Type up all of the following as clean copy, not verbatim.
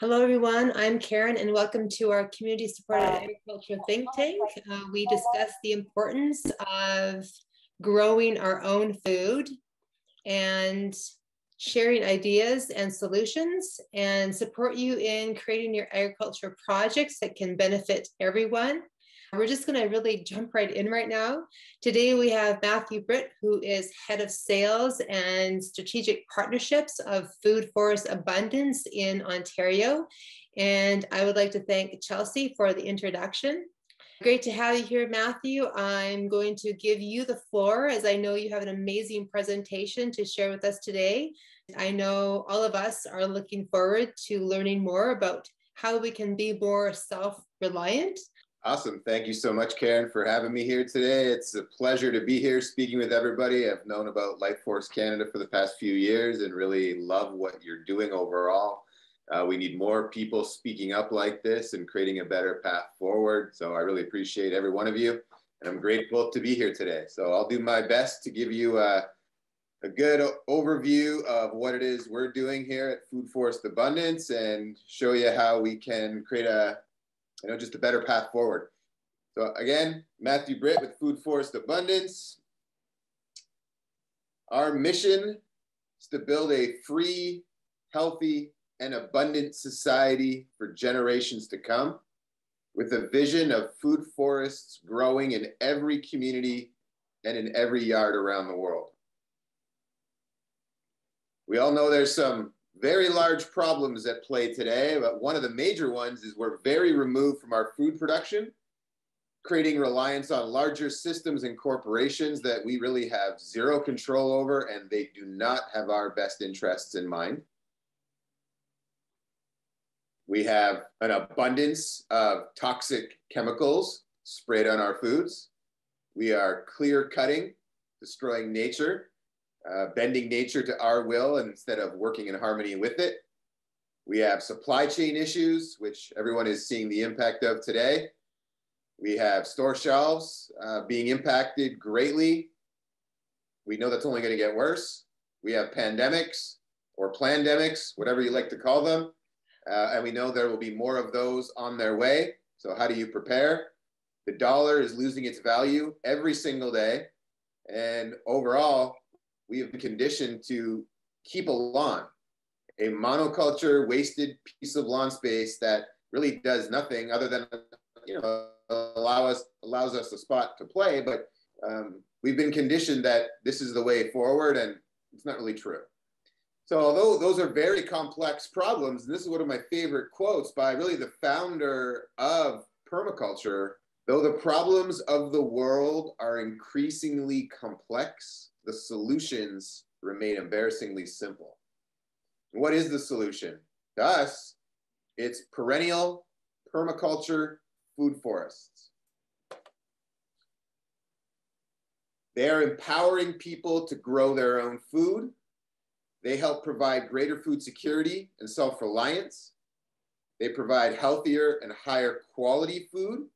Hello, everyone. I'm Karen, and welcome to our community-supported agriculture think tank. We discuss the importance of growing our own food and sharing ideas and solutions, and support you in creating your agriculture projects that can benefit everyone. We're just going to really jump right in right now. Today we have Britt, who is head of sales and strategic partnerships of Food Forest Abundance in Ontario. And I would like to thank Chelsea for the introduction. Great to have you here, Matthew. I'm going to give you the floor, as I know you have an amazing presentation to share with us today. I know all of us are looking forward to learning more about how we can be more self-reliant. Awesome. Thank you so much, Karen, for having me here today. It's a pleasure to be here speaking with everybody. I've known about Life Force Canada for the past few years and really love what you're doing overall. We need more people speaking up like this and creating a better path forward. So I really appreciate every one of you, and I'm grateful to be here today. So I'll do my best to give you a good overview of what it is we're doing here at Food Forest Abundance and show you how we can create just a better path forward. So again, Matthew Britt with Food Forest Abundance. Our mission is to build a free, healthy, and abundant society for generations to come, with a vision of food forests growing in every community and in every yard around the world. We all know there's some very large problems at play today, but one of the major ones is we're very removed from our food production, creating reliance on larger systems and corporations that we really have zero control over, and they do not have our best interests in mind. We have an abundance of toxic chemicals sprayed on our foods. We are clear cutting, destroying nature, bending nature to our will instead of working in harmony with it. We have supply chain issues, which everyone is seeing the impact of today. We have store shelves being impacted greatly. We know that's only going to get worse. We have pandemics or plandemics, whatever you like to call them. And we know there will be more of those on their way. So how do you prepare? The dollar is losing its value every single day. And overall, we have been conditioned to keep a lawn, a monoculture wasted piece of lawn space that really does nothing other than, allows us a spot to play. But we've been conditioned that this is the way forward, and it's not really true. So although those are very complex problems, and this is one of my favorite quotes by really the founder of permaculture, though the problems of the world are increasingly complex, the solutions remain embarrassingly simple. What is the solution? To us, it's perennial permaculture food forests. They are empowering people to grow their own food. They help provide greater food security and self-reliance. They provide healthier and higher quality food.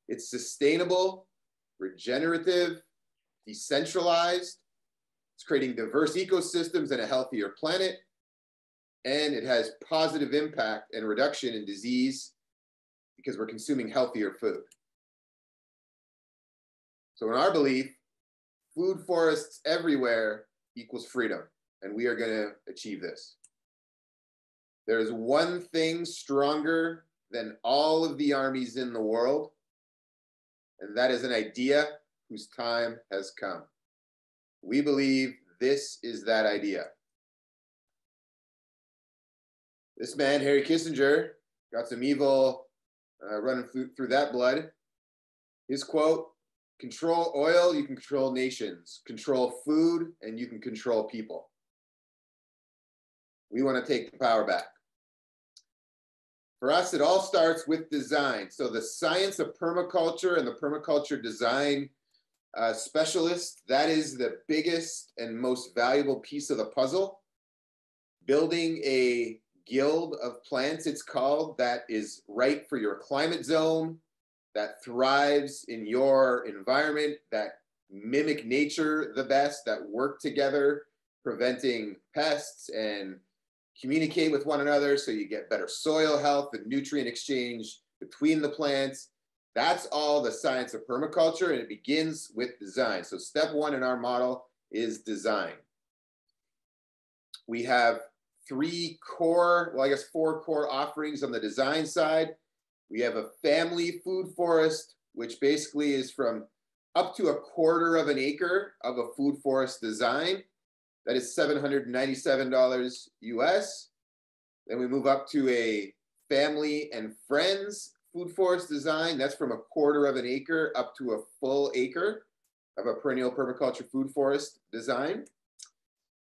It's sustainable, regenerative, decentralized. It's creating diverse ecosystems and a healthier planet. And it has positive impact and reduction in disease because we're consuming healthier food. So in our belief, food forests everywhere equals freedom. And we are going to achieve this. There is one thing stronger than all of the armies in the world, and that is an idea whose time has come. We believe this is that idea. This man, Harry Kissinger, got some evil running through that blood. His quote, "Control oil, you can control nations. Control food, and you can control people." We want to take the power back. For us, it all starts with design. So the science of permaculture and the permaculture design specialist, that is the biggest and most valuable piece of the puzzle. Building a guild of plants, it's called, that is right for your climate zone, that thrives in your environment, that mimic nature the best, that work together, preventing pests and communicate with one another so you get better soil health and nutrient exchange between the plants. That's all the science of permaculture, and it begins with design. So step one in our model is design. We have four core offerings on the design side. We have a family food forest, which basically is from up to 1/4 of an acre of a food forest design. That is $797 US. Then we move up to a family and friends food forest design. That's from 1/4 of an acre up to a full acre of a perennial permaculture food forest design.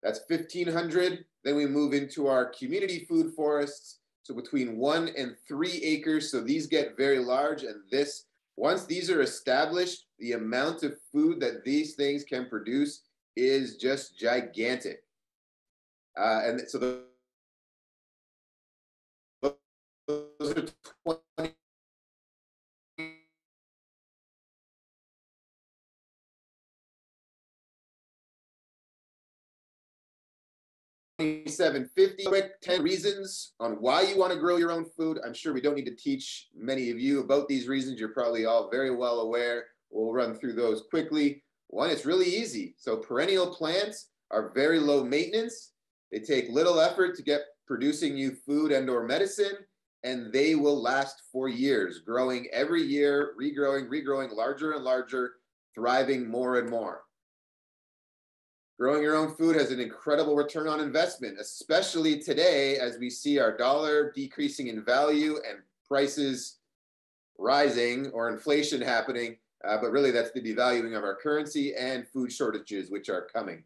That's $1,500. Then we move into our community food forests. So between 1 and 3 acres. So these get very large, and once these are established, the amount of food that these things can produce is just gigantic. And so those are 2750. Quick 10 reasons on why you want to grow your own food. I'm sure we don't need to teach many of you about these reasons. You're probably all very well aware. We'll run through those quickly. One, it's really easy. So perennial plants are very low maintenance. They take little effort to get producing you food and or medicine, and they will last for years, growing every year, regrowing larger and larger, thriving more and more. Growing your own food has an incredible return on investment, especially today as we see our dollar decreasing in value and prices rising or inflation happening. But really that's the devaluing of our currency and food shortages, which are coming.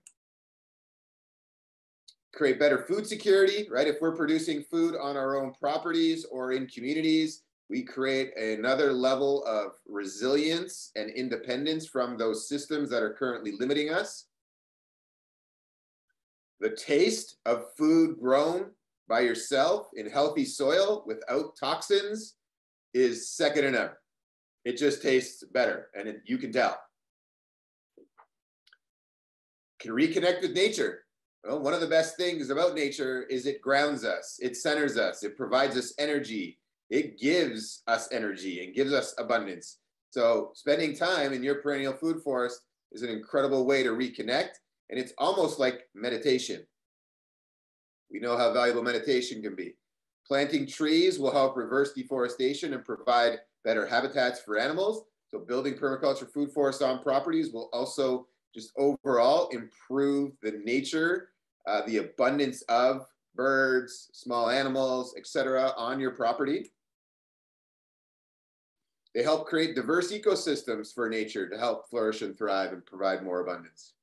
Create better food security, right? If we're producing food on our own properties or in communities, we create another level of resilience and independence from those systems that are currently limiting us. The taste of food grown by yourself in healthy soil without toxins is second to none. It just tastes better, and you can tell. Can reconnect with nature. Well, one of the best things about nature is it grounds us, it centers us, it provides us energy, it gives us energy and gives us abundance. So spending time in your perennial food forest is an incredible way to reconnect, and it's almost like meditation. We know how valuable meditation can be. Planting trees will help reverse deforestation and provide better habitats for animals. So building permaculture food forests on properties will also just overall improve the nature, the abundance of birds, small animals, etc. on your property. They help create diverse ecosystems for nature to help flourish and thrive and provide more abundance.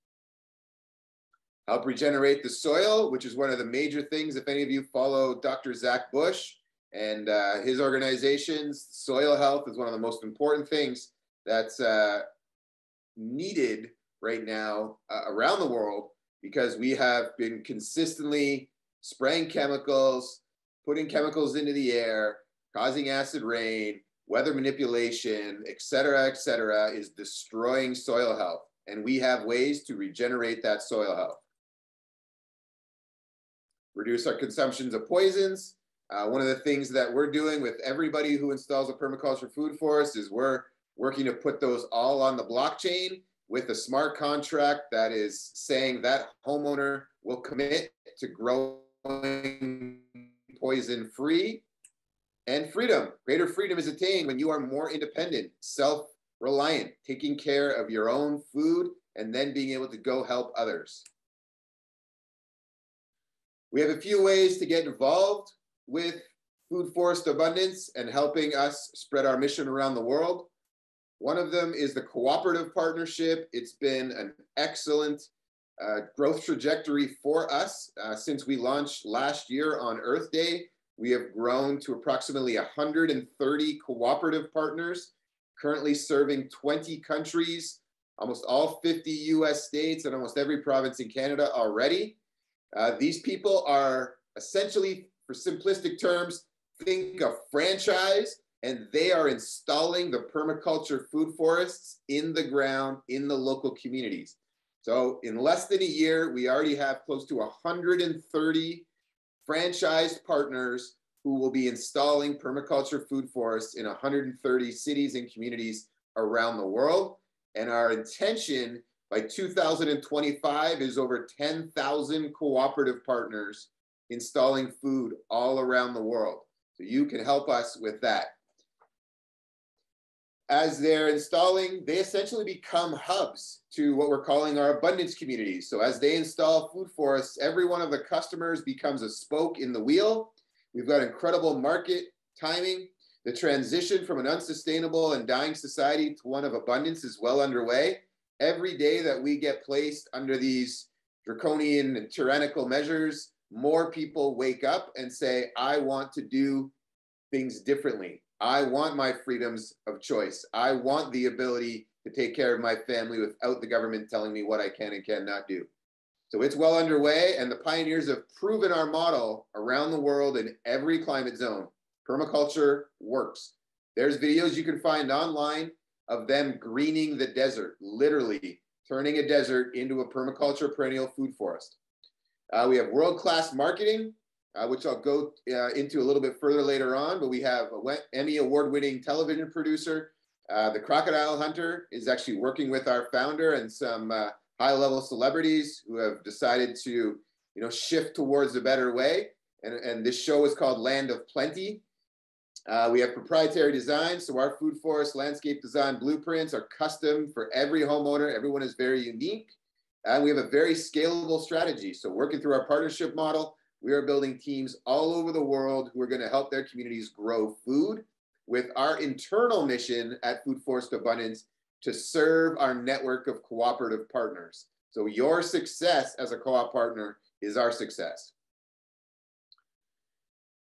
Help regenerate the soil, which is one of the major things. If any of you follow Dr. Zach Bush and his organizations, soil health is one of the most important things that's needed right now around the world, because we have been consistently spraying chemicals, putting chemicals into the air, causing acid rain, weather manipulation, et cetera, is destroying soil health. And we have ways to regenerate that soil health. Reduce our consumptions of poisons. One of the things that we're doing with everybody who installs a permaculture food forest is we're working to put those all on the blockchain with a smart contract that is saying that homeowner will commit to growing poison-free. And freedom, greater freedom is attained when you are more independent, self-reliant, taking care of your own food and then being able to go help others. We have a few ways to get involved with food forest abundance and helping us spread our mission around the world. One of them is the Cooperative Partnership. It's been an excellent growth trajectory for us since we launched last year on Earth Day. We have grown to approximately 130 cooperative partners, currently serving 20 countries, almost all 50 US states, and almost every province in Canada already. These people are essentially, for simplistic terms, think a franchise, and they are installing the permaculture food forests in the ground in the local communities. So in less than a year, we already have close to 130 franchised partners who will be installing permaculture food forests in 130 cities and communities around the world. And our intention by 2025 is over 10,000 cooperative partners installing food all around the world. So you can help us with that. As they're installing, they essentially become hubs to what we're calling our abundance communities. So as they install food forests, every one of the customers becomes a spoke in the wheel. We've got incredible market timing. The transition from an unsustainable and dying society to one of abundance is well underway. Every day that we get placed under these draconian and tyrannical measures, more people wake up and say, I want to do things differently. I want my freedoms of choice. I want the ability to take care of my family without the government telling me what I can and cannot do. So it's well underway, and the pioneers have proven our model around the world in every climate zone. Permaculture works. There's videos you can find online of them greening the desert, literally turning a desert into a permaculture perennial food forest. We have world-class marketing, which I'll go into a little bit further later on, but we have an Emmy award-winning television producer. The Crocodile Hunter is actually working with our founder and some high-level celebrities who have decided to, shift towards a better way. And this show is called Land of Plenty. We have proprietary design, so our food forest landscape design blueprints are custom for every homeowner. Everyone is very unique. And we have a very scalable strategy. So working through our partnership model, we are building teams all over the world who are going to help their communities grow food with our internal mission at Food Forest Abundance to serve our network of cooperative partners. So your success as a co-op partner is our success.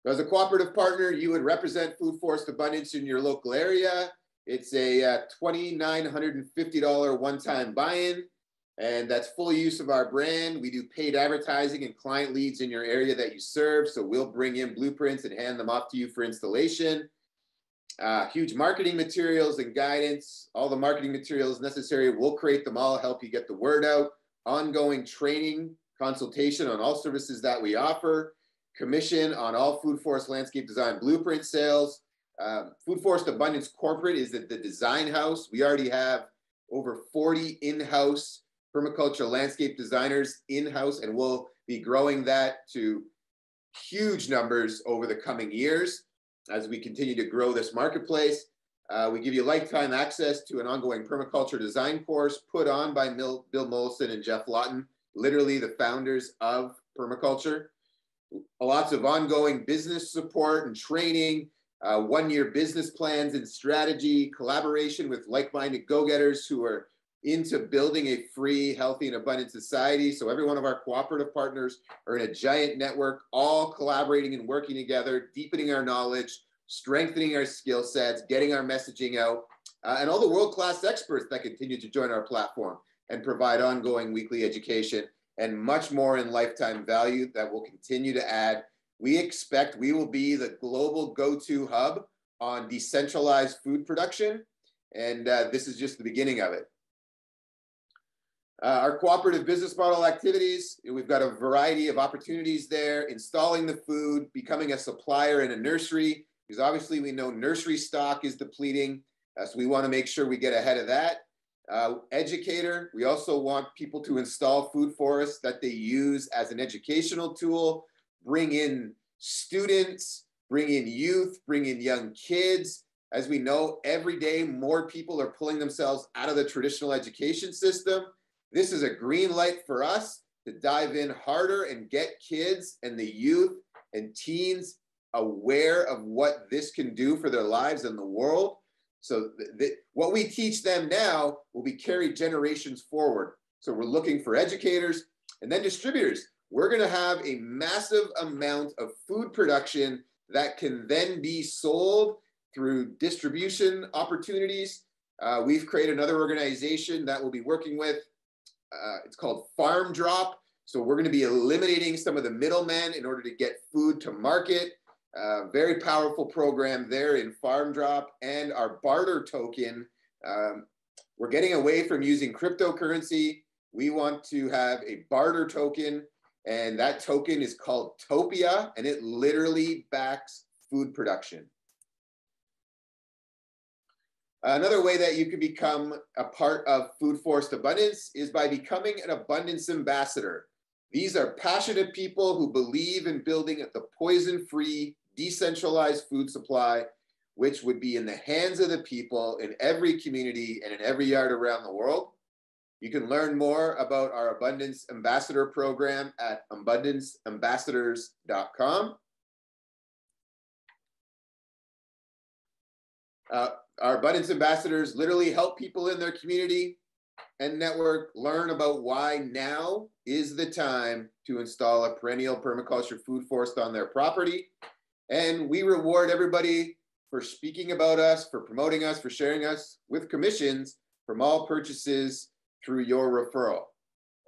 As a cooperative partner, you would represent Food Forest Abundance in your local area. It's a $2,950 one-time buy-in, and that's full use of our brand. We do paid advertising and client leads in your area that you serve, so we'll bring in blueprints and hand them off to you for installation. Huge marketing materials and guidance, all the marketing materials necessary. We'll create them all, help you get the word out. Ongoing training, consultation on all services that we offer. Commission on all Food Forest landscape design blueprint sales. Food Forest Abundance Corporate is the design house. We already have over 40 in-house permaculture landscape designers in-house, and we'll be growing that to huge numbers over the coming years as we continue to grow this marketplace. We give you lifetime access to an ongoing permaculture design course put on by Bill Mollison and Jeff Lawton, literally the founders of permaculture. Lots of ongoing business support and training, one-year business plans and strategy, collaboration with like-minded go-getters who are into building a free, healthy, and abundant society. So every one of our cooperative partners are in a giant network, all collaborating and working together, deepening our knowledge, strengthening our skill sets, getting our messaging out, and all the world-class experts that continue to join our platform and provide ongoing weekly education and much more in lifetime value that will continue to add. We expect we will be the global go-to hub on decentralized food production, and this is just the beginning of it. Our cooperative business model activities, we've got a variety of opportunities there, installing the food, becoming a supplier in a nursery, because obviously we know nursery stock is depleting, so we want to make sure we get ahead of that. Educator, we also want people to install food forests that they use as an educational tool, bring in students, bring in youth, bring in young kids. As we know, every day more people are pulling themselves out of the traditional education system. This is a green light for us to dive in harder and get kids and the youth and teens aware of what this can do for their lives and the world. So what we teach them now will be carried generations forward. So we're looking for educators and then distributors. We're going to have a massive amount of food production that can then be sold through distribution opportunities. We've created another organization that we'll be working with. It's called Farm Drop. So we're going to be eliminating some of the middlemen in order to get food to market. Very powerful program there in Farm Drop, and our barter token. We're getting away from using cryptocurrency. We want to have a barter token, And that token is called Topia, and it literally backs food production. Another way that you can become a part of Food Forest Abundance is by becoming an abundance ambassador. These are passionate people who believe in building the poison-free, decentralized food supply, which would be in the hands of the people in every community and in every yard around the world. You can learn more about our Abundance Ambassador program at abundanceambassadors.com. Our Abundance Ambassadors literally help people in their community and network learn about why now is the time to install a perennial permaculture food forest on their property. And we reward everybody for speaking about us, for promoting us, for sharing us with commissions from all purchases through your referral.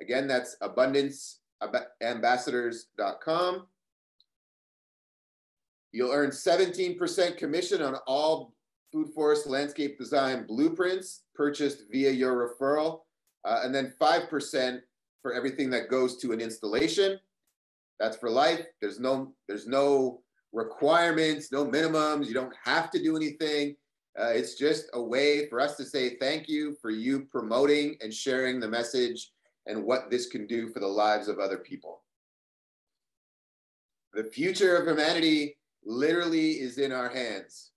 Again, that's abundanceambassadors.com. You'll earn 17% commission on all food forest landscape design blueprints purchased via your referral, and then 5% for everything that goes to an installation. That's for life. There's no requirements, no minimums. You don't have to do anything. It's just a way for us to say thank you for you promoting and sharing the message and what this can do for the lives of other people. The future of humanity literally is in our hands.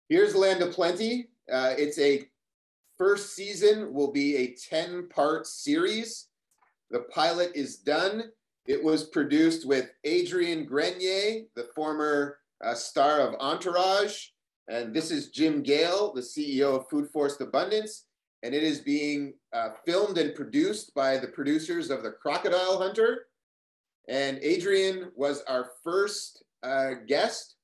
Here's Land of Plenty. It's a first season will be a 10-part series. The pilot is done. It was produced with Adrian Grenier, the former star of Entourage. And this is Jim Gale, the CEO of Food Forest Abundance. And it is being filmed and produced by the producers of The Crocodile Hunter. And Adrian was our first guest.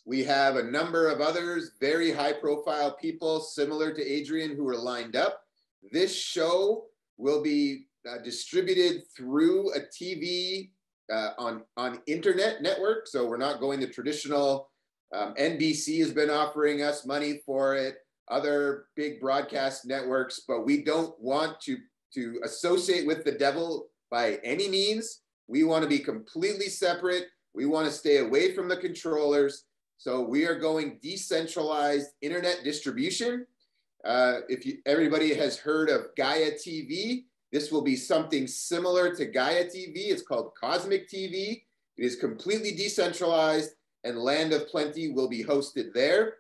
We have a number of others, very high profile people similar to Adrian who are lined up. This show will be distributed through a TV on internet network. So we're not going the traditional, NBC has been offering us money for it, other big broadcast networks, but we don't want to associate with the devil by any means. We want to be completely separate. We want to stay away from the controllers. So we are going decentralized internet distribution. Everybody has heard of Gaia TV, this will be something similar to Gaia TV. It's called Cosmic TV. It is completely decentralized, and Land of Plenty will be hosted there.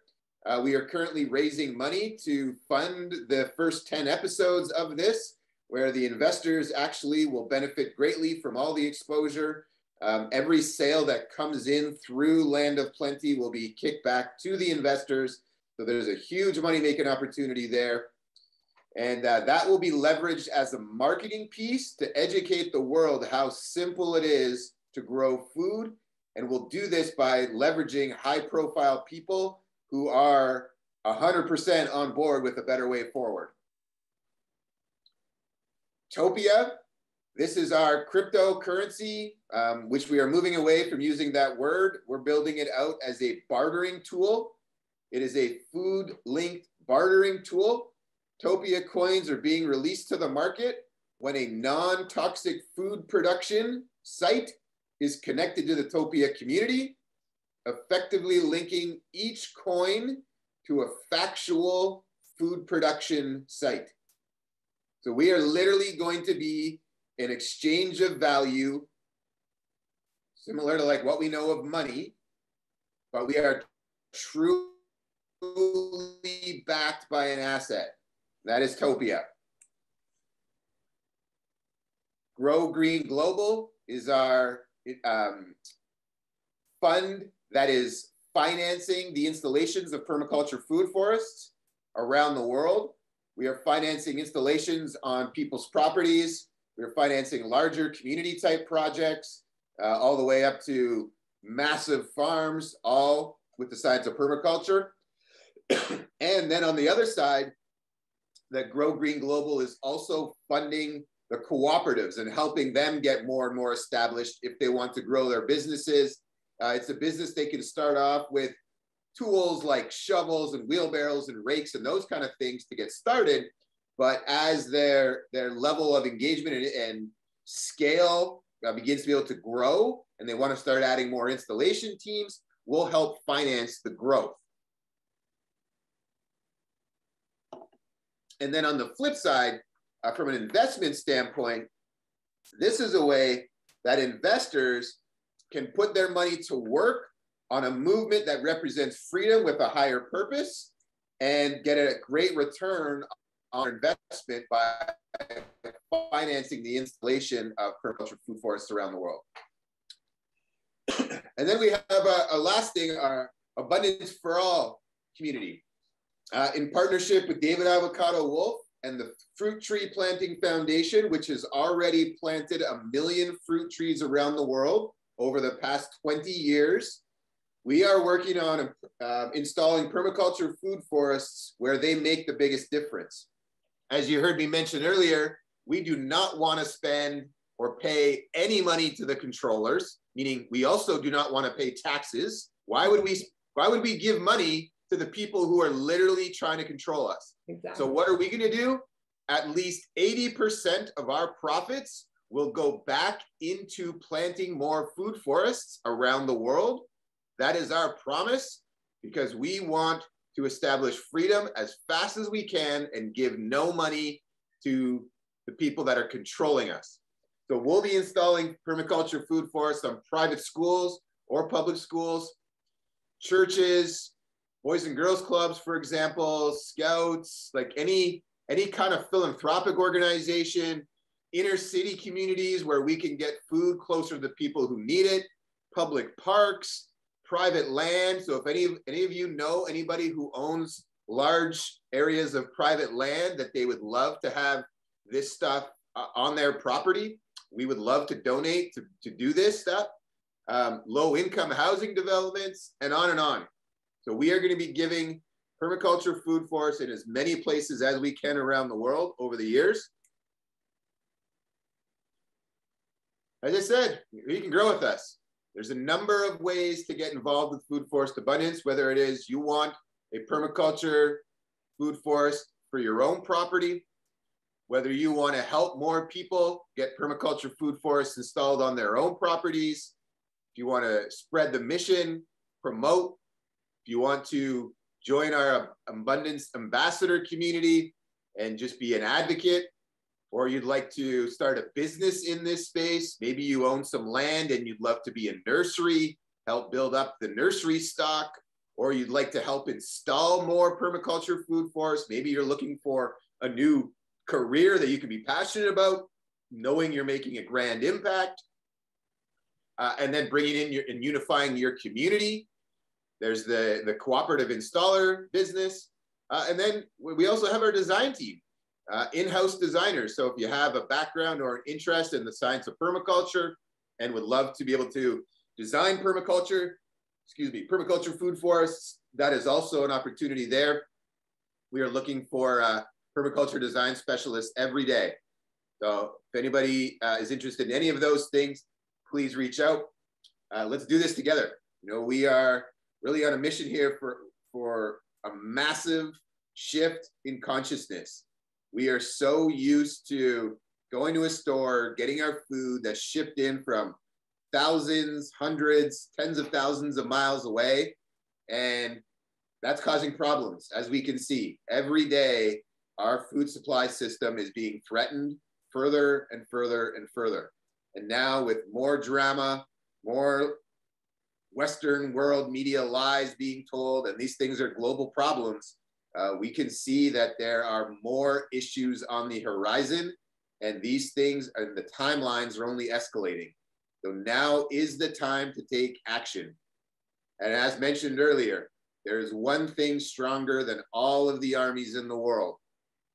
We are currently raising money to fund the first 10 episodes of this, where the investors actually will benefit greatly from all the exposure. Every sale that comes in through Land of Plenty will be kicked back to the investors. So there's a huge money-making opportunity there. And that will be leveraged as a marketing piece to educate the world how simple it is to grow food. And we'll do this by leveraging high-profile people who are 100% on board with a better way forward. Topia, this is our cryptocurrency, which we are moving away from using that word. We're building it out as a bartering tool. It is a food-linked bartering tool. Topia coins are being released to the market when a non-toxic food production site is connected to the Topia community, effectively linking each coin to a factual food production site. So we are literally going to be an exchange of value, similar to like what we know of money, but we are truly backed by an asset. That is Topia. Grow Green Global is our fund that is financing the installations of permaculture food forests around the world. We are financing installations on people's properties. We're financing larger community type projects, all the way up to massive farms, all with the science of permaculture. And then on the other side, that Grow Green Global is also funding the cooperatives and helping them get more and more established if they want to grow their businesses. It's a business they can start off with tools like shovels and wheelbarrows and rakes and those kind of things to get started. But as their level of engagement and scale begins to be able to grow and they want to start adding more installation teams, we'll help finance the growth. And then on the flip side, from an investment standpoint, this is a way that investors can put their money to work on a movement that represents freedom with a higher purpose and get a great return on investment by financing the installation of permaculture food forests around the world. And then we have a last thing, our Abundance for All community. In partnership with David Avocado Wolf and the Fruit Tree Planting Foundation, which has already planted 1 million fruit trees around the world over the past 20 years, we are working on installing permaculture food forests where they make the biggest difference. As you heard me mention earlier, we do not want to spend or pay any money to the controllers, meaning we also do not want to pay taxes. Why would we give money to the people who are literally trying to control us? Exactly. So what are we going to do? At least 80% of our profits will go back into planting more food forests around the world. That is our promise, because we want to establish freedom as fast as we can and give no money to the people that are controlling us. So we'll be installing permaculture food forests on private schools or public schools, churches, Boys and Girls Clubs, for example, scouts, like any kind of philanthropic organization, inner city communities where we can get food closer to the people who need it, public parks, private land. So if any of you know anybody who owns large areas of private land that they would love to have this stuff on their property, we would love to donate to do this stuff. Low income housing developments, and on and on. So we are going to be giving permaculture food forests in as many places as we can around the world over the years. As I said, you can grow with us. There's a number of ways to get involved with food forest abundance, whether it is you want a permaculture food forest for your own property, whether you want to help more people get permaculture food forests installed on their own properties, if you want to spread the mission, promote, if you want to join our Abundance Ambassador community and just be an advocate, or you'd like to start a business in this space, maybe you own some land and you'd love to be a nursery, help build up the nursery stock, or you'd like to help install more permaculture food forests, maybe you're looking for a new career that you can be passionate about, knowing you're making a grand impact, and then bringing in and unifying your community. There's the cooperative installer business. And then we also have our design team, in-house designers. So if you have a background or an interest in the science of permaculture and would love to be able to design permaculture food forests, that is also an opportunity there. We are looking for permaculture design specialists every day. So if anybody is interested in any of those things, please reach out. Let's do this together. You know, we are really on a mission here for a massive shift in consciousness. We are so used to going to a store, getting our food that's shipped in from thousands, hundreds, tens of thousands of miles away. And that's causing problems. As we can see, every day, our food supply system is being threatened further and further and further. And now with more drama, more Western world media lies being told, and these things are global problems, we can see that there are more issues on the horizon, and these things and the timelines are only escalating. So now is the time to take action. And as mentioned earlier, there is one thing stronger than all of the armies in the world,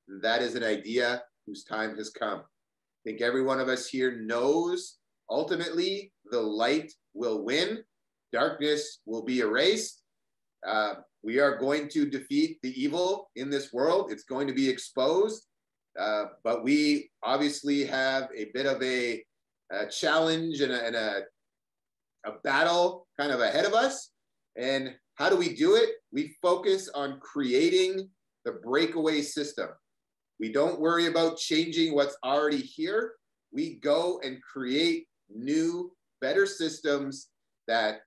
and that is an idea whose time has come. I think every one of us here knows ultimately the light will win, darkness will be erased. We are going to defeat the evil in this world. It's going to be exposed, but we obviously have a bit of a challenge and a battle kind of ahead of us. And how do we do it? We focus on creating the breakaway system. We don't worry about changing what's already here. We go and create new, better systems that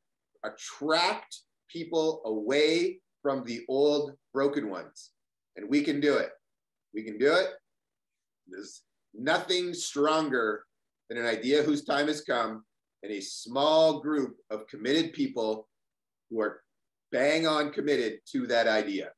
attract people away from the old broken ones. And we can do it. We can do it. There's nothing stronger than an idea whose time has come and a small group of committed people who are bang on committed to that idea.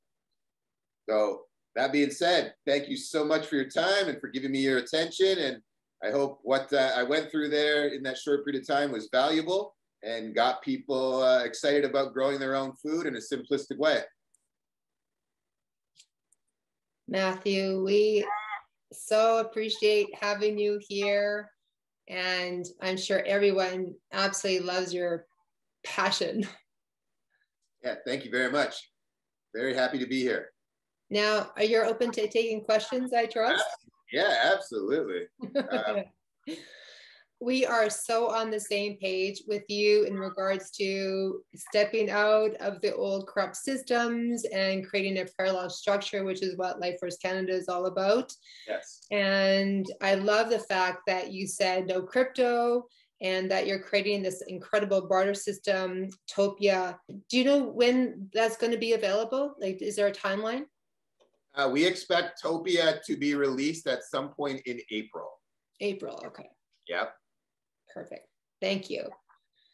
So that being said, thank you so much for your time and for giving me your attention. And I hope what I went through there in that short period of time was valuable and got people excited about growing their own food in a simplistic way. Matthew, we so appreciate having you here. And I'm sure everyone absolutely loves your passion. Yeah, thank you very much. Very happy to be here. Now, are you open to taking questions, I trust? Yeah, absolutely. We are so on the same page with you in regards to stepping out of the old corrupt systems and creating a parallel structure, which is what Life Force Canada is all about. Yes. And I love the fact that you said no crypto and that you're creating this incredible barter system, Topia. Do you know when that's going to be available? Like, is there a timeline? We expect Topia to be released at some point in April. April, okay. Yep. Perfect. Thank you.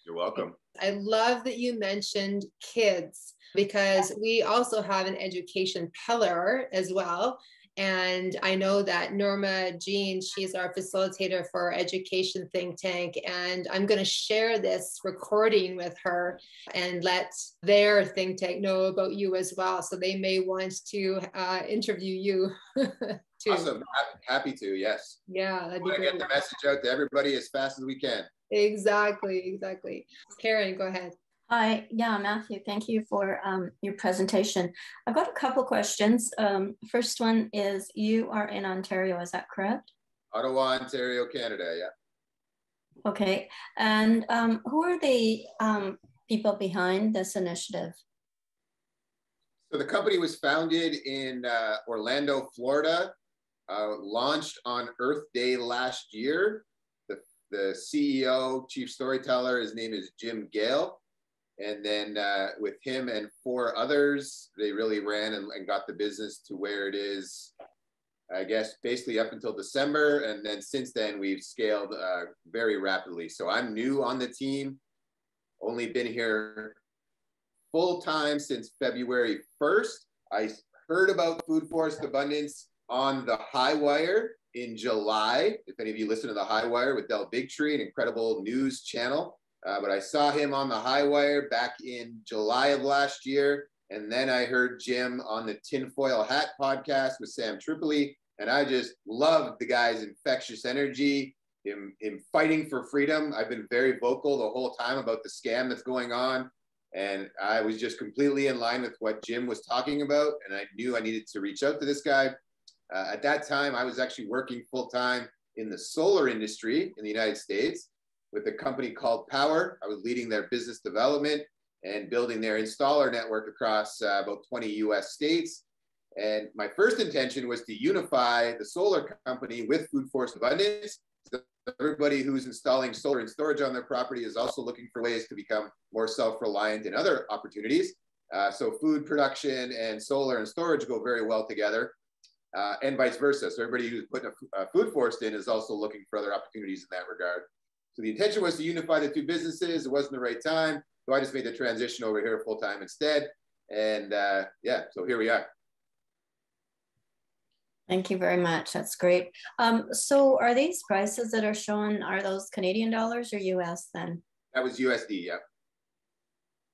You're welcome. I love that you mentioned kids because we also have an education pillar as well. And I know that Norma Jean, she's our facilitator for our education think tank. And I'm going to share this recording with her and let their think tank know about you as well. So they may want to interview you too. Awesome. Happy to, yes. Yeah, that'd be great. Get the message out to everybody as fast as we can. Exactly. Karen, go ahead. Hi, yeah, Matthew, thank you for your presentation. I've got a couple questions. First one is, you are in Ontario, is that correct? Ottawa, Ontario, Canada, yeah. Okay, and who are the people behind this initiative? So the company was founded in Orlando, Florida, launched on Earth Day last year. The CEO, chief storyteller, his name is Jim Gale. And then with him and 4 others, they really ran and got the business to where it is, I guess, basically up until December. And then since then, we've scaled very rapidly. So I'm new on the team, only been here full time since February 1st. I heard about Food Forest Abundance on the High Wire in July. If any of you listen to the High Wire with Del Bigtree, an incredible news channel. But I saw him on the High Wire back in July of last year. And then I heard Jim on the Tinfoil Hat podcast with Sam Tripoli. And I just loved the guy's infectious energy, him fighting for freedom. I've been very vocal the whole time about the scam that's going on. And I was just completely in line with what Jim was talking about. And I knew I needed to reach out to this guy. At that time, I was actually working full time in the solar industry in the United States with a company called Power. I was leading their business development and building their installer network across about 20 US states. And my first intention was to unify the solar company with Food Forest Abundance. So everybody who's installing solar and storage on their property is also looking for ways to become more self-reliant in other opportunities. So food production and solar and storage go very well together, and vice versa. So everybody who's putting a food forest in is also looking for other opportunities in that regard. So the intention was to unify the 2 businesses. It wasn't the right time. So I just made the transition over here full time instead. And yeah, so here we are. Thank you very much. That's great. So are these prices that are shown, are those Canadian dollars or US then? That was USD, yeah.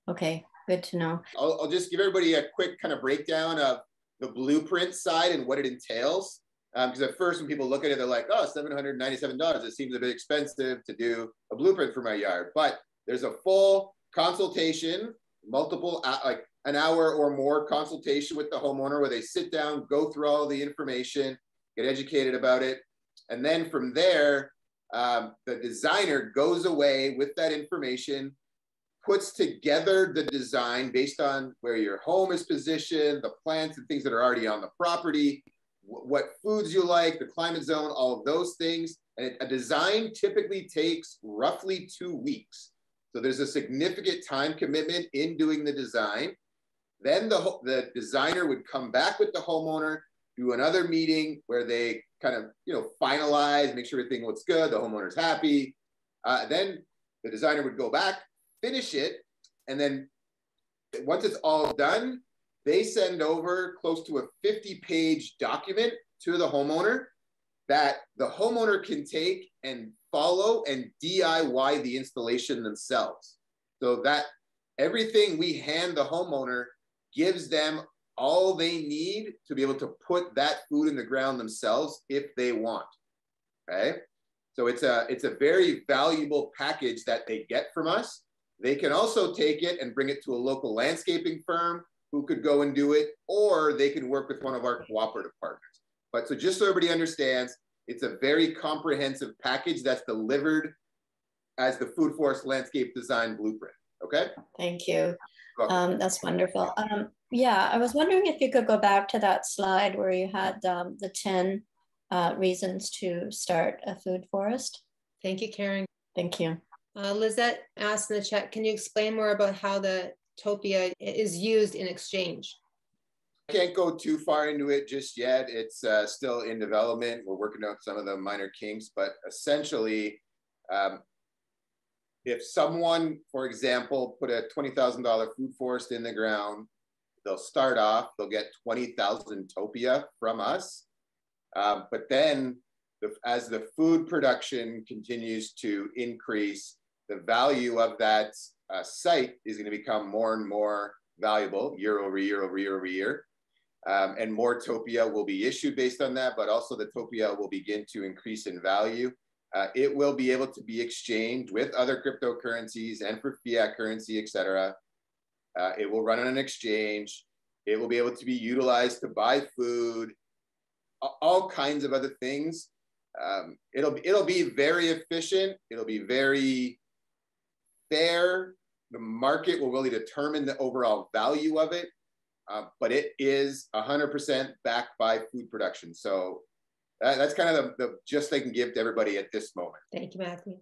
Okay, good to know. I'll just give everybody a quick kind of breakdown of the blueprint side and what it entails. Because at first when people look at it, they're like, oh, $797. It seems a bit expensive to do a blueprint for my yard. But there's a full consultation, multiple, like an hour or more consultation with the homeowner where they sit down, go through all the information, get educated about it. And then from there, the designer goes away with that information, puts together the design based on where your home is positioned, the plants and things that are already on the property, what foods you like, the climate zone, all of those things. And a design typically takes roughly 2 weeks. So there's a significant time commitment in doing the design. Then the designer would come back with the homeowner, do another meeting where they kind of, finalize, make sure everything looks good, the homeowner's happy. Then the designer would go back, finish it, and then once it's all done, they send over close to a 50-page document to the homeowner that the homeowner can take and follow and DIY the installation themselves. So that everything we hand the homeowner gives them all they need to be able to put that food in the ground themselves if they want, okay? So it's a very valuable package that they get from us. They can also take it and bring it to a local landscaping firm who could go and do it, or they can work with one of our cooperative partners. But so just so everybody understands, it's a very comprehensive package that's delivered as the Food Forest Landscape Design Blueprint, okay? Thank you. That's wonderful. Yeah, I was wondering if you could go back to that slide where you had the 10 reasons to start a food forest. Thank you, Karen. Thank you. Lizette asked in the chat, can you explain more about how the Topia is used in exchange? I can't go too far into it just yet. It's still in development. We're working out some of the minor kinks, but essentially, if someone, for example, put a $20,000 food forest in the ground, they'll start off, they'll get 20,000 Topia from us. But then as the food production continues to increase, the value of that site is going to become more and more valuable year over year over year over year. And more Topia will be issued based on that, but also the Topia will begin to increase in value. It will be able to be exchanged with other cryptocurrencies and for fiat currency, et cetera. It will run on an exchange. It will be able to be utilized to buy food, all kinds of other things. It'll be very efficient. It'll be very fair. The market will really determine the overall value of it, but it is 100% backed by food production. So that's kind of the gist I can give to everybody at this moment. Thank you, Matthew.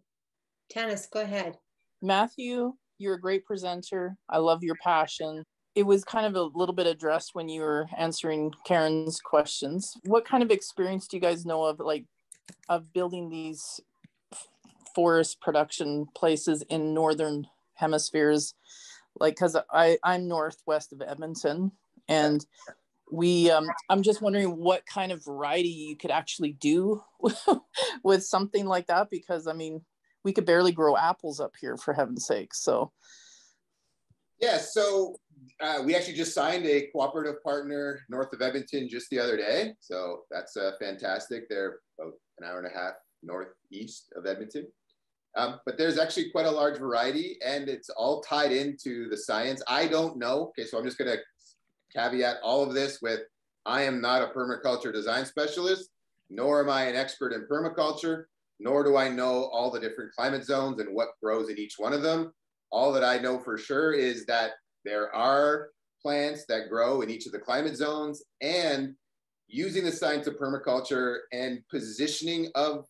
Tanis, go ahead. Matthew, you're a great presenter. I love your passion. It was kind of a little bit addressed when you were answering Karen's questions. What kind of experience do you guys know of building these forest production places in northern hemispheres? Because I'm northwest of Edmonton, and I'm just wondering what kind of variety you could actually do with something like that, because I mean, we could barely grow apples up here, for heaven's sake. So yeah, so we actually just signed a cooperative partner north of Edmonton just the other day. So that's fantastic. They're about an hour and a half northeast of Edmonton. But there's actually quite a large variety, and it's all tied into the science. I don't know. Okay, so I'm just going to caveat all of this with, I am not a permaculture design specialist, nor am I an expert in permaculture, nor do I know all the different climate zones and what grows in each one of them. All that I know for sure is that there are plants that grow in each of the climate zones, and using the science of permaculture and positioning of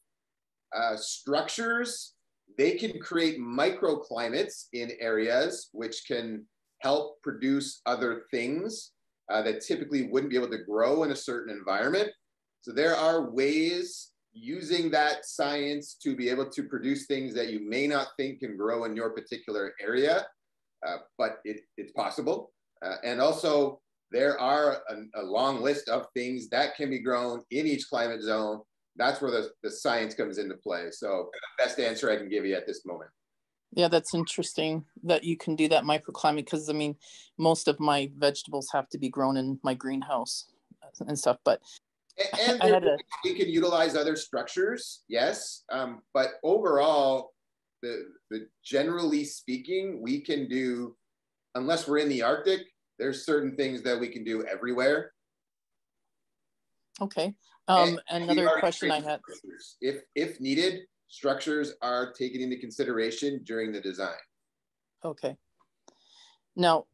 structures, they can create microclimates in areas which can help produce other things that typically wouldn't be able to grow in a certain environment. So there are ways using that science to be able to produce things that you may not think can grow in your particular area, but it's possible. And also there are a long list of things that can be grown in each climate zone. That's where the science comes into play. So the best answer I can give you at this moment. yeah, that's interesting that you can do that microclimate, because I mean, most of my vegetables have to be grown in my greenhouse and stuff, but and we can utilize other structures, yes, but overall, the generally speaking, we can do, unless we're in the Arctic, there's certain things that we can do everywhere. Okay. Another question I had. If needed, structures are taken into consideration during the design. Okay. Now,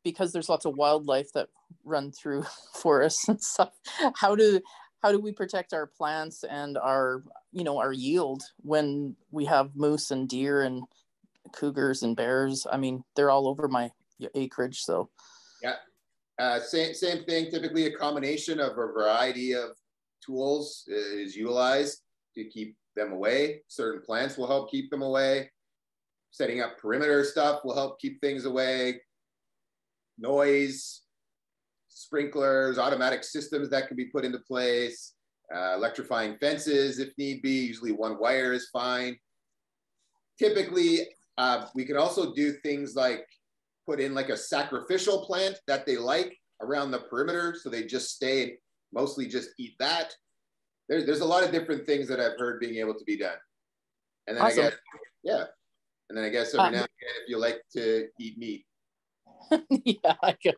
because there's lots of wildlife that run through forests and stuff, how do how do we protect our plants and our, you know, our yield when we have moose and deer and cougars and bears? I mean, they're all over my acreage. So yeah, same thing. Typically, a combination of a variety of tools is utilized to keep them away. Certain plants will help keep them away. Setting up perimeter stuff will help keep things away. Noise, sprinklers, automatic systems that can be put into place, electrifying fences if need be. Usually one wire is fine. Typically, we can also do things like put in like a sacrificial plant that they like around the perimeter, so they just stay and mostly just eat that. There's a lot of different things that I've heard being able to be done. And then awesome. I guess, yeah. And then I guess every now and again, if you like to eat meat. Yeah, I could.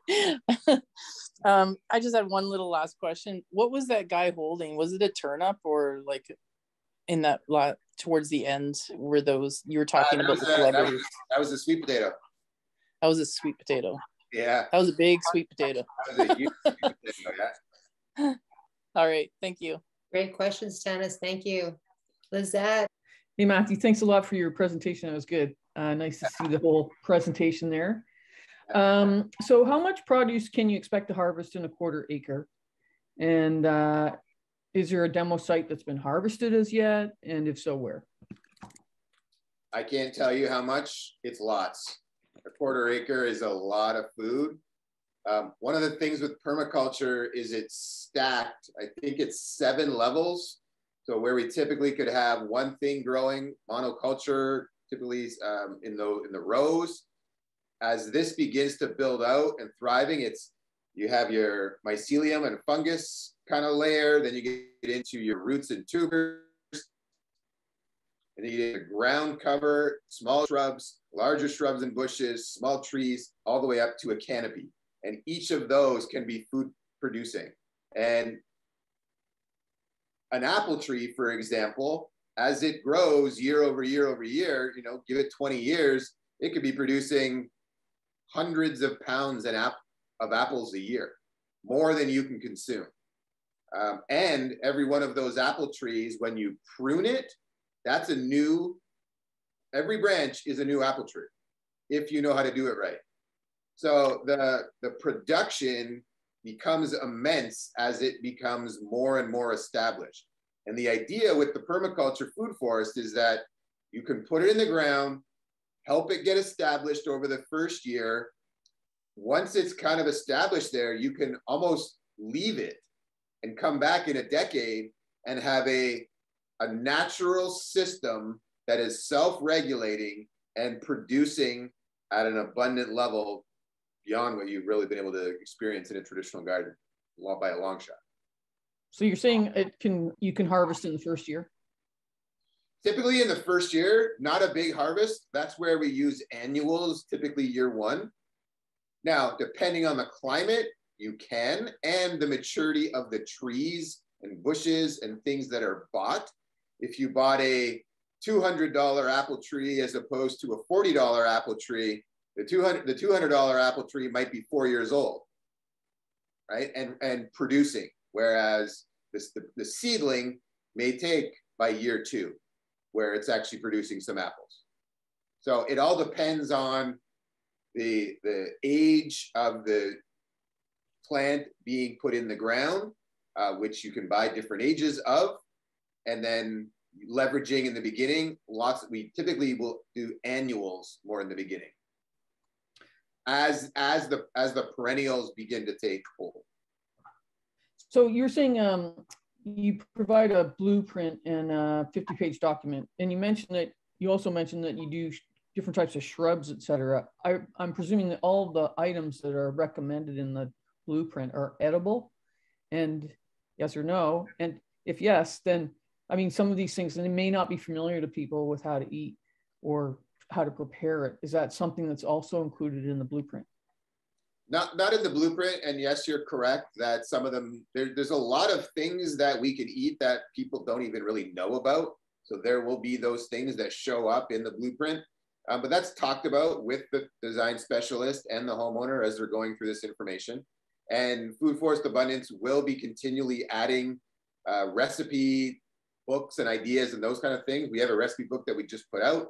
I just had one little last question. What was that guy holding? Was it a turnip, or like in that lot towards the end were those you were talking about the celebrities? That was a sweet potato. That was a sweet potato. Yeah. That was a big sweet potato. That was a huge sweet potato, yeah. All right. Thank you. Great questions, Janice. Thank you. Lizette. Hey, Matthew, thanks a lot for your presentation. That was good. Nice to see the whole presentation there. So how much produce can you expect to harvest in a 1/4 acre? And is there a demo site that's been harvested as yet? And if so, where? I can't tell you how much. It's lots. A 1/4 acre is a lot of food. One of the things with permaculture is it's stacked. I think it's 7 levels. So where we typically could have one thing growing, monoculture, typically in the rows. As this begins to build out and thriving, you have your mycelium and fungus kind of layer, then you get into your roots and tubers, and then you get a ground cover, small shrubs, larger shrubs and bushes, small trees, all the way up to a canopy. And each of those can be food producing. And an apple tree, for example, as it grows year over year over year, you know, give it 20 years, it could be producing hundreds of pounds of apples a year, more than you can consume. And every one of those apple trees, when you prune it, every branch is a new apple tree, if you know how to do it right. So the production becomes immense as it becomes more and more established. And the idea with the permaculture food forest is that you can put it in the ground, help it get established over the first year. Once it's kind of established there, you can almost leave it and come back in a decade and have a natural system that is self-regulating and producing at an abundant level beyond what you've really been able to experience in a traditional garden by a long shot. So you're saying you can harvest in the first year? Typically in the first year, not a big harvest. That's where we use annuals, typically year 1. Now, depending on the climate, you can, and the maturity of the trees and bushes and things that are bought. If you bought a $200 apple tree as opposed to a $40 apple tree, the $200 apple tree might be 4 years old, right? And producing, whereas the seedling may take by year 2, where it's actually producing some apples. So it all depends on the age of the plant being put in the ground, which you can buy different ages of, and then leveraging in the beginning. We typically will do annuals more in the beginning, as the perennials begin to take hold. So you're saying you provide a blueprint and a 50-page document, and you also mentioned that you do different types of shrubs, etc. I'm presuming that all the items that are recommended in the blueprint are edible, and yes or no? And if yes, then I mean, some of these things, and they may not be familiar to people with how to eat or how to prepare it. Is that something that's also included in the blueprint? Not in the blueprint, and yes, you're correct that some of them, there's a lot of things that we can eat that people don't even really know about. So there will be those things that show up in the blueprint, but that's talked about with the design specialist and the homeowner as they're going through this information. And Food Forest Abundance will be continually adding recipe books and ideas and those kind of things. We have a recipe book that we just put out.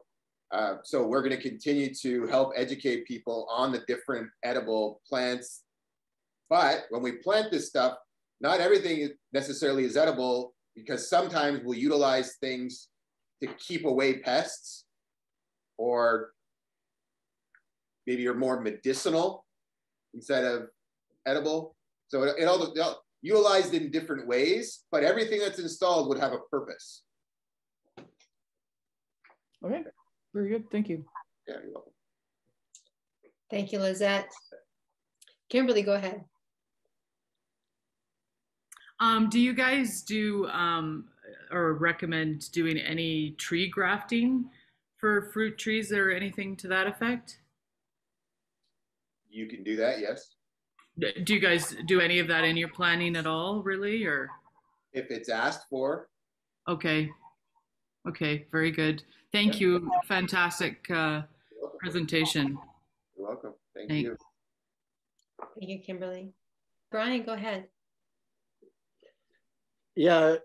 So we're going to continue to help educate people on the different edible plants. But when we plant this stuff, not everything necessarily is edible, because sometimes we'll utilize things to keep away pests, or maybe you're more medicinal instead of edible. So it all utilized in different ways, but everything that's installed would have a purpose. Okay, very good. Thank you. Yeah, you're welcome. Thank you, Lizette. Kimberly, go ahead. Do you guys do or recommend doing any tree grafting for fruit trees or anything to that effect? You can do that, yes. Do you guys do any of that in your planning at all, really, or? If it's asked for. Okay. Okay, very good. Thank you. Fantastic presentation. You're welcome. Thank Thanks. you. Thank you, Kimberly. Brian, go ahead. Yeah,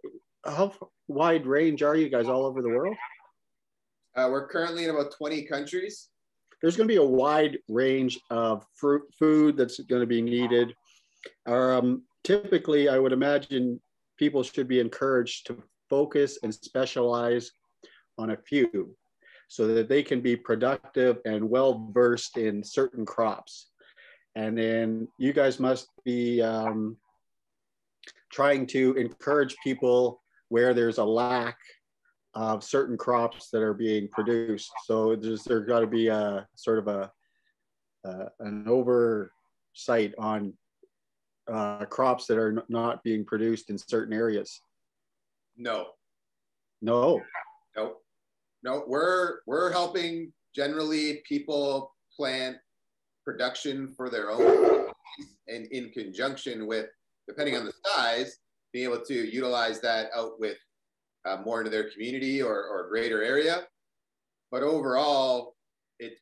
how wide range are you guys all over the world? We're currently in about 20 countries. There's going to be a wide range of food that's going to be needed. Typically, I would imagine people should be encouraged to focus and specialize on a few so that they can be productive and well-versed in certain crops. And then you guys must be trying to encourage people where there's a lack of certain crops that are being produced. So there's got to be a sort of an oversight on crops that are not being produced in certain areas. No. No. We're helping generally people plant production for their own, and in conjunction with, depending on the size, being able to utilize that out with more into their community or a greater area. But overall,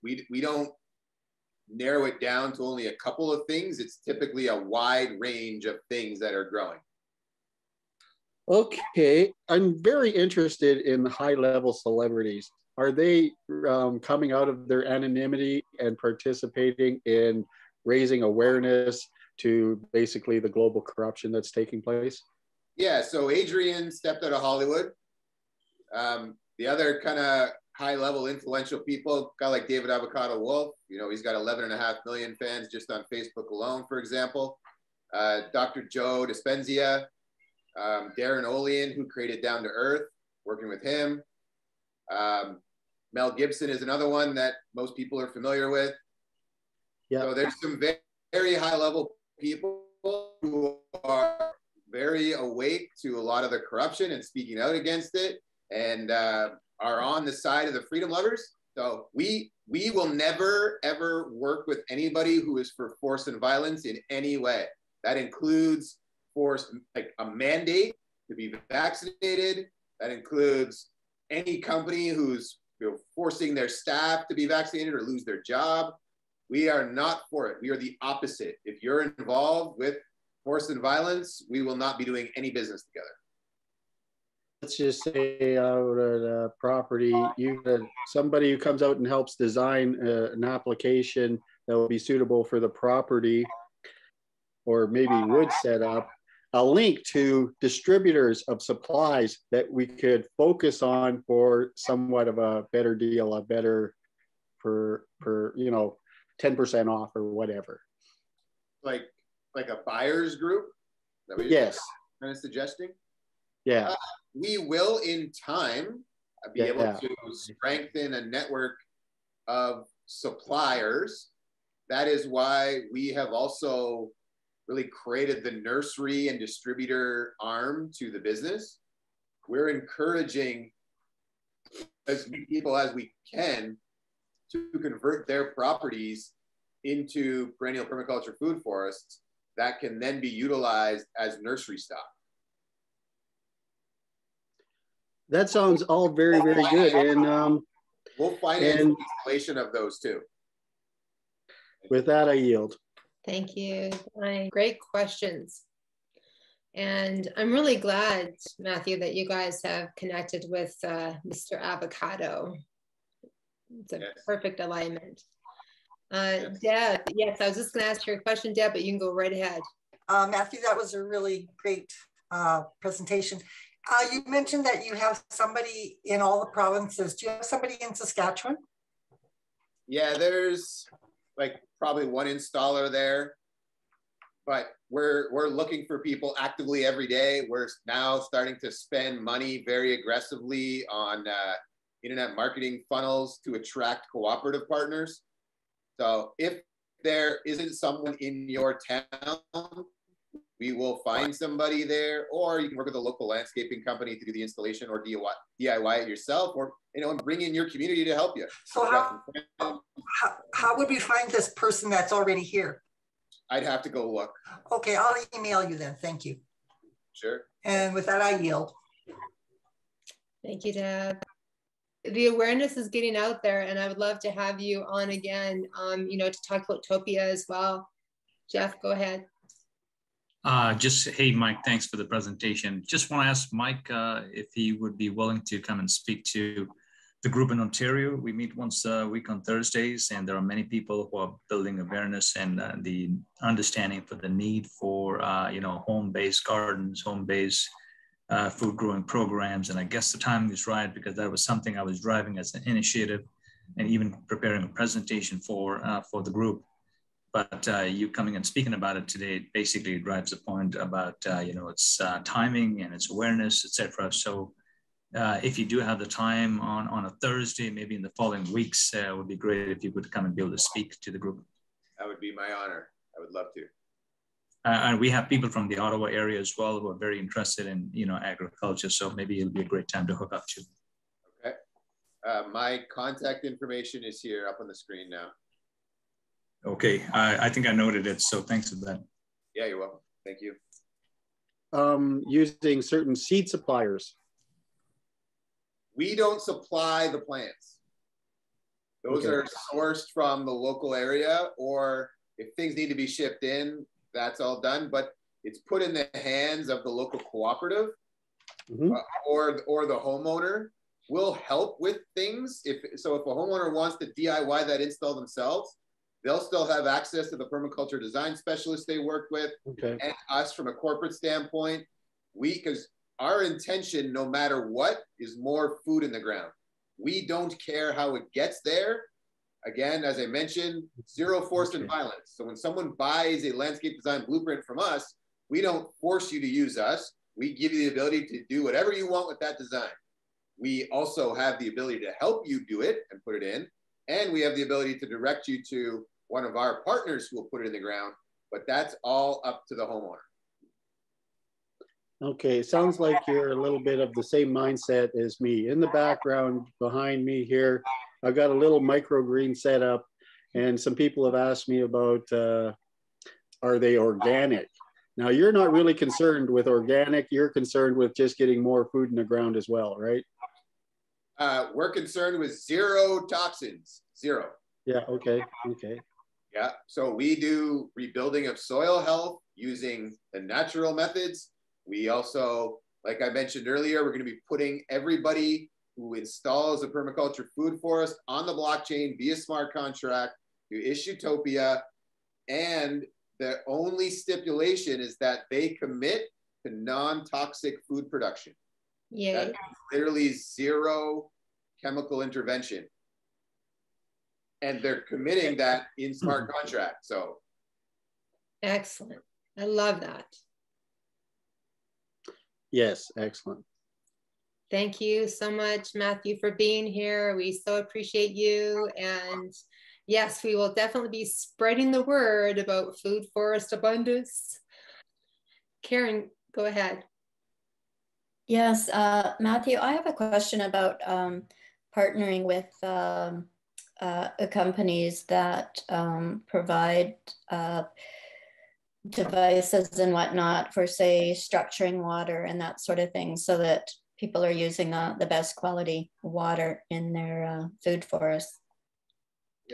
we don't narrow it down to only a couple of things. It's typically a wide range of things that are growing. Okay, I'm very interested in high-level celebrities. Are they coming out of their anonymity and participating in raising awareness to basically the global corruption that's taking place? Yeah, so Adrian stepped out of Hollywood. The other kind of high-level influential people, a guy like David Avocado Wolf, he's got 11.5 million fans just on Facebook alone, for example. Dr. Joe Dispenza, Darren Olean, who created Down to Earth, working with him. Mel Gibson is another one that most people are familiar with. Yeah. So there's some very, very high-level people who are very awake to a lot of the corruption and speaking out against it, and are on the side of the freedom lovers. So we will never, ever work with anybody who is for force and violence in any way. That includes force, like a mandate to be vaccinated. That includes any company who's forcing their staff to be vaccinated or lose their job. We are not for it. We are the opposite. If you're involved with force and violence, we will not be doing any business together. Let's just say out at a property, somebody who comes out and helps design an application that will be suitable for the property, or maybe would set up a link to distributors of supplies that we could focus on for somewhat of a better deal, a better for 10% off or whatever. Like a buyer's group? Is that what you're yes. kind of suggesting? Yeah. We will in time be able to strengthen a network of suppliers. That is why we have also really created the nursery and distributor arm to the business. We're encouraging as many people as we can to convert their properties into perennial permaculture food forests that can then be utilized as nursery stock. That sounds all very, very good. And we'll finance the installation of those too. With that, I yield. Thank you. Great questions. And I'm really glad, Matthew, that you guys have connected with Mr. Avocado. It's a perfect alignment. Deb, yes, I was just going to ask you a question, Deb, but you can go right ahead. Matthew, that was a really great presentation. You mentioned that you have somebody in all the provinces. Do you have somebody in Saskatchewan? Yeah, there's like probably one installer there, but we're looking for people actively every day. We're now starting to spend money very aggressively on internet marketing funnels to attract cooperative partners. So if there isn't someone in your town, we will find somebody there, or you can work with a local landscaping company to do the installation, or DIY it yourself, or bring in your community to help you. So how would we find this person that's already here? I'd have to go look. Okay, I'll email you then. Thank you. Sure. And with that, I yield. Thank you, Deb. The awareness is getting out there, and I would love to have you on again, to talk about Topia as well. Jeff, go ahead. Hey, Mike, thanks for the presentation. Just want to ask Mike if he would be willing to come and speak to the group in Ontario. We meet once a week on Thursdays, and there are many people who are building awareness and the understanding for the need for, home-based gardens, home-based food growing programs. And I guess the timing is right, because that was something I was driving as an initiative and even preparing a presentation for the group. But you coming and speaking about it today basically drives the point about, it's timing and its awareness, etc. So if you do have the time on a Thursday, maybe in the following weeks, it would be great if you could come and be able to speak to the group. That would be my honor. I would love to. And we have people from the Ottawa area as well who are very interested in, agriculture. So maybe it'll be a great time to hook up to. Okay. My contact information is here up on the screen now. Okay, I think I noted it, so thanks for that. Yeah, you're welcome. Thank you. Using certain seed suppliers. We don't supply the plants. Those are sourced from the local area, or if things need to be shipped in, that's all done, but it's put in the hands of the local cooperative or the homeowner. We'll help with things. If a homeowner wants to DIY that install themselves, they'll still have access to the permaculture design specialist they worked with, and us from a corporate standpoint. Because our intention, no matter what, is more food in the ground. We don't care how it gets there. Again, as I mentioned, zero force and violence. So when someone buys a landscape design blueprint from us, we don't force you to use us. We give you the ability to do whatever you want with that design. We also have the ability to help you do it and put it in. And we have the ability to direct you to one of our partners who will put it in the ground, but that's all up to the homeowner. Okay, sounds like you're a little bit of the same mindset as me. In the background behind me here, I've got a little microgreen set up, and some people have asked me about, are they organic? Now, you're not really concerned with organic, you're concerned with just getting more food in the ground as well, right? We're concerned with zero toxins, zero. Yeah, okay. Yeah, so we do rebuilding of soil health using the natural methods. We also, like I mentioned earlier, we're going to be putting everybody who installs a permaculture food forest on the blockchain via smart contract to issue Topia. And the only stipulation is that they commit to non-toxic food production. Yeah. That's literally zero chemical intervention. And they're committing that in smart contract. So excellent. I love that. Yes, excellent. Thank you so much, Matthew, for being here. We so appreciate you. And yes, we will definitely be spreading the word about food forest abundance. Karen, go ahead. Yes, Matthew, I have a question about partnering with companies that provide devices and whatnot for, say, structuring water and that sort of thing, so that people are using the best quality water in their food forests,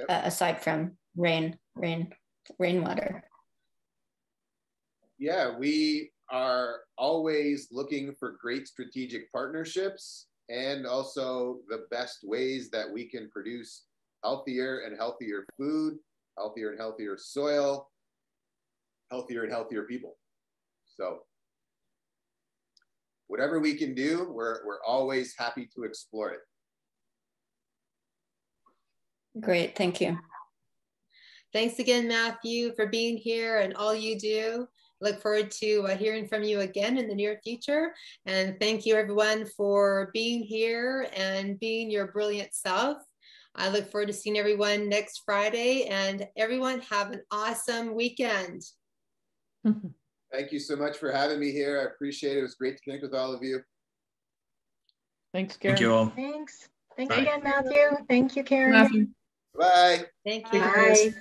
aside from rainwater. Yeah, we are always looking for great strategic partnerships and also the best ways that we can produce healthier and healthier food, healthier and healthier soil, healthier and healthier people. So whatever we can do, we're always happy to explore it. Great, thank you. Thanks again, Matthew, for being here and all you do. Look forward to hearing from you again in the near future. And thank you everyone for being here and being your brilliant self. I look forward to seeing everyone next Friday, and everyone have an awesome weekend. Thank you so much for having me here. I appreciate it. It was great to connect with all of you. Thanks, Karen. Thank you all. Thanks. Thanks Bye. again, Matthew. Thank you, Karen. Matthew. Bye. Thank you. Bye.